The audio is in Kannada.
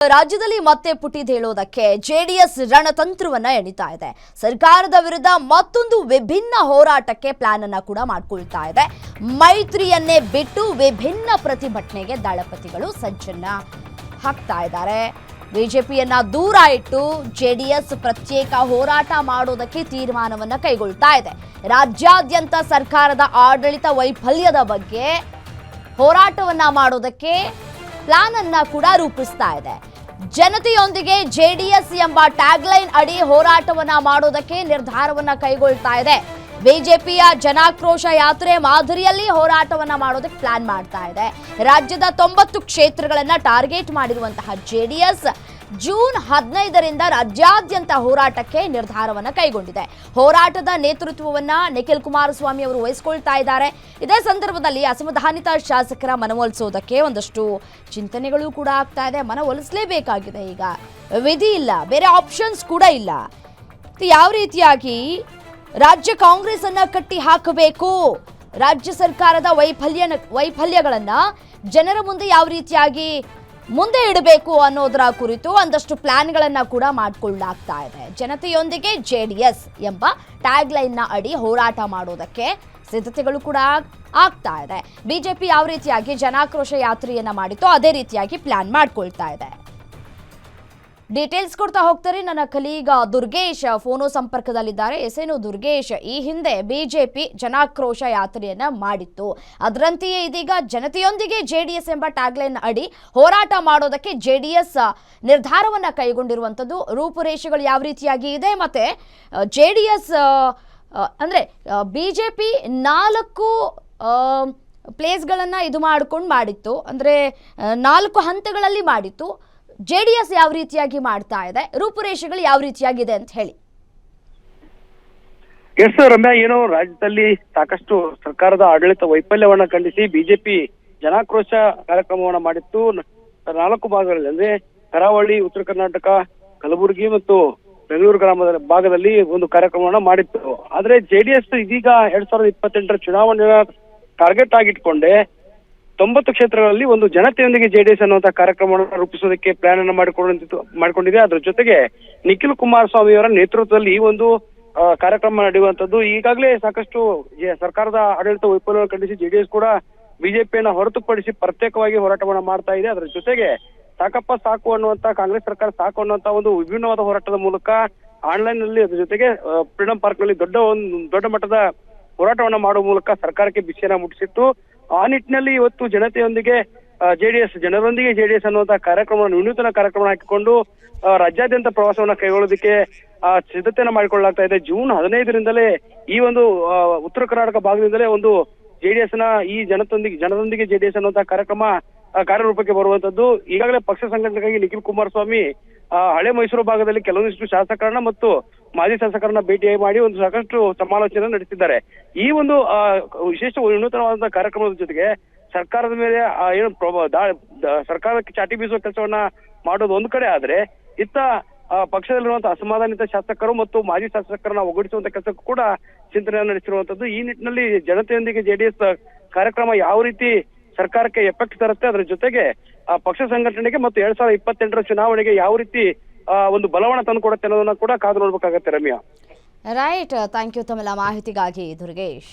ರಾಜ್ಯದಲ್ಲಿ ಮತ್ತೆ ಪುಟಿದೇಳೋದಕ್ಕೆ ಜೆಡಿಎಸ್ ರಣತಂತ್ರವನ್ನ ಎಣಿತಾ ಇದೆ. ಸರ್ಕಾರದ ವಿರುದ್ಧ ಮತ್ತೊಂದು ವಿಭಿನ್ನ ಹೋರಾಟಕ್ಕೆ ಪ್ಲಾನ್ ಅನ್ನ ಕೂಡ ಮಾಡಿಕೊಳ್ತಾ ಇದೆ. ಮೈತ್ರಿಯನ್ನೇ ಬಿಟ್ಟು ವಿಭಿನ್ನ ಪ್ರತಿಭಟನೆಗೆ ದಳಪತಿಗಳು ಸಜ್ಜನ್ನ ಹಾಕ್ತಾ ಇದ್ದಾರೆ. ಬಿಜೆಪಿಯನ್ನ ದೂರ ಇಟ್ಟು ಜೆಡಿಎಸ್ ಪ್ರತ್ಯೇಕ ಹೋರಾಟ ಮಾಡೋದಕ್ಕೆ ತೀರ್ಮಾನವನ್ನ ಕೈಗೊಳ್ತಾ ಇದೆ. ರಾಜ್ಯಾದ್ಯಂತ ಸರ್ಕಾರದ ಆಡಳಿತ ವೈಫಲ್ಯದ ಬಗ್ಗೆ ಹೋರಾಟವನ್ನ ಮಾಡೋದಕ್ಕೆ ಪ್ಲಾನ್ ಅನ್ನ ಕೂಡ ರೂಪಿಸ್ತಾ ಇದೆ. ಜನತೆಯೊಂದಿಗೆ ಜೆಡಿಎಸ್ ಎಂಬ ಟ್ಯಾಗ್ಲೈನ್ ಅಡಿ ಹೋರಾಟವನ್ನ ಮಾಡೋದಕ್ಕೆ ನಿರ್ಧಾರವನ್ನ ಕೈಗೊಳ್ತಾ ಇದೆ. ಬಿಜೆಪಿಯ ಜನಾಕ್ರೋಶ ಯಾತ್ರೆ ಮಾದರಿಯಲ್ಲಿ ಹೋರಾಟವನ್ನ ಮಾಡೋದಕ್ಕೆ ಪ್ಲಾನ್ ಮಾಡ್ತಾ ಇದೆ. ರಾಜ್ಯದ 90 ಕ್ಷೇತ್ರಗಳನ್ನ ಟಾರ್ಗೆಟ್ ಮಾಡಿರುವಂತಹ ಜೆಡಿಎಸ್ ಜೂನ್ 15ರಿಂದ ರಾಜ್ಯಾದ್ಯಂತ ಹೋರಾಟಕ್ಕೆ ನಿರ್ಧಾರವನ್ನ ಕೈಗೊಂಡಿದೆ. ಹೋರಾಟದ ನೇತೃತ್ವವನ್ನ ನಿಖಿಲ್ ಕುಮಾರಸ್ವಾಮಿ ಅವರು ವಹಿಸಿಕೊಳ್ತಾ ಇದ್ದಾರೆ. ಇದೇ ಸಂದರ್ಭದಲ್ಲಿ ಅಸಮಾಧಾನಿತ ಶಾಸಕರ ಮನವೊಲಿಸೋದಕ್ಕೆ ಒಂದಷ್ಟು ಚಿಂತನೆಗಳು ಕೂಡ ಆಗ್ತಾ ಇದೆ. ಮನವೊಲಿಸಲೇಬೇಕಾಗಿದೆ, ಈಗ ವಿಧಿ ಇಲ್ಲ, ಬೇರೆ ಆಪ್ಷನ್ಸ್ ಕೂಡ ಇಲ್ಲ. ಯಾವ ರೀತಿಯಾಗಿ ರಾಜ್ಯ ಕಾಂಗ್ರೆಸ್ ಅನ್ನ ಕಟ್ಟಿ ಹಾಕಬೇಕು, ರಾಜ್ಯ ಸರ್ಕಾರದ ವೈಫಲ್ಯಗಳನ್ನ ಜನರ ಮುಂದೆ ಯಾವ ರೀತಿಯಾಗಿ ಮುಂದೆ ಇಡಬೇಕು ಅನ್ನೋದರ ಕುರಿತು ಒಂದಷ್ಟು ಪ್ಲಾನ್ಗಳನ್ನ ಕೂಡ ಮಾಡಿಕೊಳ್ಳಲಾಗ್ತಾ ಇದೆ. ಜನತೆಯೊಂದಿಗೆ ಜೆಡಿಎಸ್ ಎಂಬ ಟ್ಯಾಗ್ಲೈನ್ ನ ಅಡಿ ಹೋರಾಟ ಮಾಡೋದಕ್ಕೆ ಸಿದ್ಧತೆಗಳು ಕೂಡ ಆಗ್ತಾ ಇದೆ. ಬಿಜೆಪಿ ಯಾವ ರೀತಿಯಾಗಿ ಜನಾಕ್ರೋಶ ಯಾತ್ರೆಯನ್ನ ಮಾಡಿತ್ತು ಅದೇ ರೀತಿಯಾಗಿ ಪ್ಲಾನ್ ಮಾಡ್ಕೊಳ್ತಾ ಇದೆ. ಡೀಟೇಲ್ಸ್ ಕೊಡ್ತಾ ಹೋಗ್ತಾರೆ ನನ್ನ ಕಲೀಗ ದುರ್ಗೇಶ್ ಫೋನೋ ಸಂಪರ್ಕದಲ್ಲಿದ್ದಾರೆ. ಎಸೇನು ದುರ್ಗೇಶ್, ಈ ಹಿಂದೆ ಬಿಜೆಪಿ ಜನಾಕ್ರೋಶ ಯಾತ್ರೆಯನ್ನ ಮಾಡಿತ್ತು, ಅದರಂತೆಯೇ ಇದೀಗ ಜನತೆಯೊಂದಿಗೆ ಜೆಡಿಎಸ್ ಎಂಬ ಟ್ಯಾಗ್ಲೈನ್ ಅಡಿ ಹೋರಾಟ ಮಾಡೋದಕ್ಕೆ ಜೆಡಿಎಸ್ ನಿರ್ಧಾರವನ್ನ ಕೈಗೊಂಡಿರುವಂಥದ್ದು. ರೂಪುರೇಷೆಗಳು ಯಾವ ರೀತಿಯಾಗಿ ಇದೆ, ಮತ್ತೆ ಜೆಡಿಎಸ್ ಅಂದ್ರೆ ಬಿಜೆಪಿ 4 ಪ್ಲೇಸ್ಗಳನ್ನ ಇದು ಮಾಡ್ಕೊಂಡು ಮಾಡಿತ್ತು, ಅಂದ್ರೆ 4 ಹಂತಗಳಲ್ಲಿ ಮಾಡಿತ್ತು. ಜೆಡಿಎಸ್ ಯಾವ ರೀತಿಯಾಗಿ ಮಾಡ್ತಾ ಇದೆ, ರೂಪುರೇಷೆಗಳು ಯಾವ ರೀತಿಯಾಗಿದೆ ಅಂತ ಹೇಳಿ. ಎಸ್ ರಮ್ಯಾ, ಏನು ರಾಜ್ಯದಲ್ಲಿ ಸಾಕಷ್ಟು ಸರ್ಕಾರದ ಆಡಳಿತ ವೈಫಲ್ಯವನ್ನ ಖಂಡಿಸಿ ಬಿಜೆಪಿ ಜನಾಕ್ರೋಶ ಕಾರ್ಯಕ್ರಮವನ್ನ ಮಾಡಿತ್ತು. 4 ಭಾಗಗಳಲ್ಲಿ ಅಂದ್ರೆ ಕರಾವಳಿ, ಉತ್ತರ ಕರ್ನಾಟಕ, ಕಲಬುರಗಿ ಮತ್ತು ಬೆಂಗಳೂರು ಭಾಗದಲ್ಲಿ ಒಂದು ಕಾರ್ಯಕ್ರಮವನ್ನ ಮಾಡಿತ್ತು. ಆದ್ರೆ ಜೆಡಿಎಸ್ ಇದೀಗ 2028ರ ಚುನಾವಣೆಯ ಟಾರ್ಗೆಟ್ ಆಗಿಟ್ಕೊಂಡೆ 90 ಕ್ಷೇತ್ರಗಳಲ್ಲಿ ಒಂದು ಜನತೆಯೊಂದಿಗೆ ಜೆಡಿಎಸ್ ಅನ್ನುವಂತಹ ಕಾರ್ಯಕ್ರಮವನ್ನು ರೂಪಿಸೋದಕ್ಕೆ ಪ್ಲಾನ್ ಅನ್ನು ಮಾಡಿಕೊಂಡಿದೆ. ಅದ್ರ ಜೊತೆಗೆ ನಿಖಿಲ್ ಕುಮಾರಸ್ವಾಮಿ ಅವರ ನೇತೃತ್ವದಲ್ಲಿ ಈ ಒಂದು ಕಾರ್ಯಕ್ರಮ ನಡೆಯುವಂತದ್ದು. ಈಗಾಗಲೇ ಸಾಕಷ್ಟು ಸರ್ಕಾರದ ಆಡಳಿತ ವೈಫಲ್ಯವನ್ನು ಖಂಡಿಸಿ ಜೆಡಿಎಸ್ ಕೂಡ ಬಿಜೆಪಿಯನ್ನ ಹೊರತುಪಡಿಸಿ ಪ್ರತ್ಯೇಕವಾಗಿ ಹೋರಾಟವನ್ನ ಮಾಡ್ತಾ ಇದೆ. ಅದರ ಜೊತೆಗೆ ಸಾಕಪ್ಪ ಸಾಕು ಅನ್ನುವಂತ ಕಾಂಗ್ರೆಸ್ ಸರ್ಕಾರ ಸಾಕು ಅನ್ನುವಂತ ಒಂದು ವಿಭಿನ್ನವಾದ ಹೋರಾಟದ ಮೂಲಕ ಆನ್ಲೈನ್ ನಲ್ಲಿ, ಅದ್ರ ಜೊತೆಗೆ ಫ್ರೀಡಂ ಪಾರ್ಕ್ ನಲ್ಲಿ ದೊಡ್ಡ ಮಟ್ಟದ ಹೋರಾಟವನ್ನ ಮಾಡುವ ಮೂಲಕ ಸರ್ಕಾರಕ್ಕೆ ಬಿಸಿಯನ್ನ ಮುಟ್ಟಿಸಿತ್ತು. ಆ ನಿಟ್ಟಿನಲ್ಲಿ ಇವತ್ತು ಜನರೊಂದಿಗೆ ಜೆಡಿಎಸ್ ಅನ್ನುವಂತಹ ಕಾರ್ಯಕ್ರಮವನ್ನು ವಿನೂತನ ಕಾರ್ಯಕ್ರಮ ಹಾಕಿಕೊಂಡು ರಾಜ್ಯಾದ್ಯಂತ ಪ್ರವಾಸವನ್ನ ಕೈಗೊಳ್ಳೋದಕ್ಕೆ ಸಿದ್ಧತೆಯನ್ನ ಮಾಡಿಕೊಳ್ಳಲಾಗ್ತಾ ಇದೆ. ಜೂನ್ 15ರಿಂದಲೇ ಈ ಒಂದು ಉತ್ತರ ಕರ್ನಾಟಕ ಭಾಗದಿಂದಲೇ ಒಂದು ಜೆಡಿಎಸ್ ನ ಈ ಜನರೊಂದಿಗೆ ಜೆಡಿಎಸ್ ಅನ್ನುವಂತಹ ಕಾರ್ಯಕ್ರಮ ಕಾರ್ಯರೂಪಕ್ಕೆ ಬರುವಂತದ್ದು. ಈಗಾಗಲೇ ಪಕ್ಷ ಸಂಘಟನೆಗಾಗಿ ನಿಖಿಲ್ ಕುಮಾರಸ್ವಾಮಿ ಹಳೆ ಮೈಸೂರು ಭಾಗದಲ್ಲಿ ಕೆಲವೊಂದಿಷ್ಟು ಶಾಸಕರನ್ನ ಮತ್ತು ಮಾಜಿ ಶಾಸಕರನ್ನ ಭೇಟಿ ಮಾಡಿ ಒಂದು ಸಾಕಷ್ಟು ಸಮಾಲೋಚನೆ ನಡೆಸಿದ್ದಾರೆ. ಈ ಒಂದು ವಿಶೇಷ ವಿನೂತನವಾದಂತಹ ಕಾರ್ಯಕ್ರಮದ ಜೊತೆಗೆ ಸರ್ಕಾರದ ಮೇಲೆ ಏನು ಸರ್ಕಾರಕ್ಕೆ ಚಾಟಿ ಬೀಸುವ ಕೆಲಸವನ್ನ ಮಾಡೋದು ಒಂದು ಕಡೆ ಆದ್ರೆ, ಇತ್ತ ಪಕ್ಷದಲ್ಲಿರುವಂತಹ ಅಸಮಾಧಾನಿತ ಶಾಸಕರು ಮತ್ತು ಮಾಜಿ ಶಾಸಕರನ್ನ ಒಗ್ಗೂಡಿಸುವಂತ ಕೆಲಸಕ್ಕೂ ಕೂಡ ಚಿಂತನೆಯನ್ನು ನಡೆಸಿರುವಂತದ್ದು. ಈ ನಿಟ್ಟಿನಲ್ಲಿ ಜನತೆಯೊಂದಿಗೆ ಜೆಡಿಎಸ್ ಕಾರ್ಯಕ್ರಮ ಯಾವ ರೀತಿ ಸರ್ಕಾರಕ್ಕೆ ಎಫೆಕ್ಟ್ ತರುತ್ತೆ, ಅದರ ಜೊತೆಗೆ ಪಕ್ಷ ಸಂಘಟನೆಗೆ ಮತ್ತು 2028ರ ಚುನಾವಣೆಗೆ ಯಾವ ರೀತಿ ಒಂದು ಬಲವನ್ನ ತಂದು ಕೊಡುತ್ತೆ ಅನ್ನೋದನ್ನ ಕೂಡ ಕಾದು ನೋಡ್ಬೇಕಾಗತ್ತೆ ರಮ್ಯಾ. ರೈಟ್, ಥ್ಯಾಂಕ್ ಯು ತಮ್ಮೆಲ್ಲ ಮಾಹಿತಿಗಾಗಿ ದುರ್ಗೇಶ್.